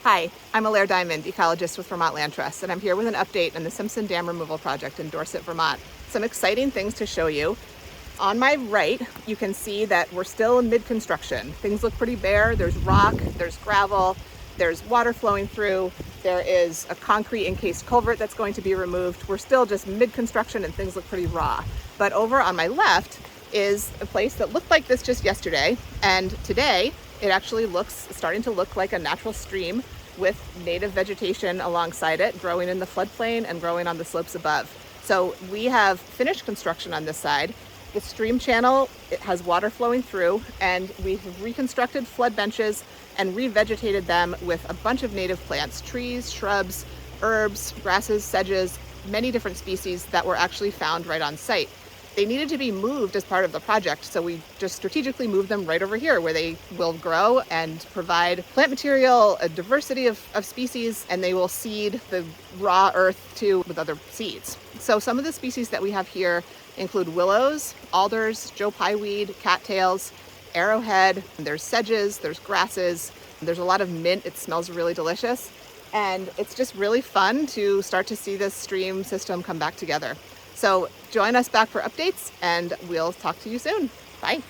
Hi, I'm Alaire Diamond, ecologist with Vermont Land Trust, and I'm here with an update on the Simpson Dam Removal Project in Dorset, Vermont. Some exciting things to show you. On my right, you can see that we're still in mid-construction. Things look pretty bare. There's rock, there's gravel, there's water flowing through, there is a concrete encased culvert that's going to be removed. We're still just mid-construction and things look pretty raw. But over on my left is a place that looked like this just yesterday, and today it actually starting to look like a natural stream with native vegetation alongside it, growing in the floodplain and growing on the slopes above. So we have finished construction on this side. The stream channel, it has water flowing through, and we have reconstructed flood benches and revegetated them with a bunch of native plants, trees, shrubs, herbs, grasses, sedges, many different species that were actually found right on site. They needed to be moved as part of the project, so we just strategically moved them right over here where they will grow and provide plant material, a diversity of species, and they will seed the raw earth too with other seeds. So some of the species that we have here include willows, alders, Joe-Pye weed, cattails, arrowhead, there's sedges, there's grasses, there's a lot of mint. It smells really delicious, and it's just really fun to start to see this stream system come back together. So join us back for updates, and we'll talk to you soon. Bye.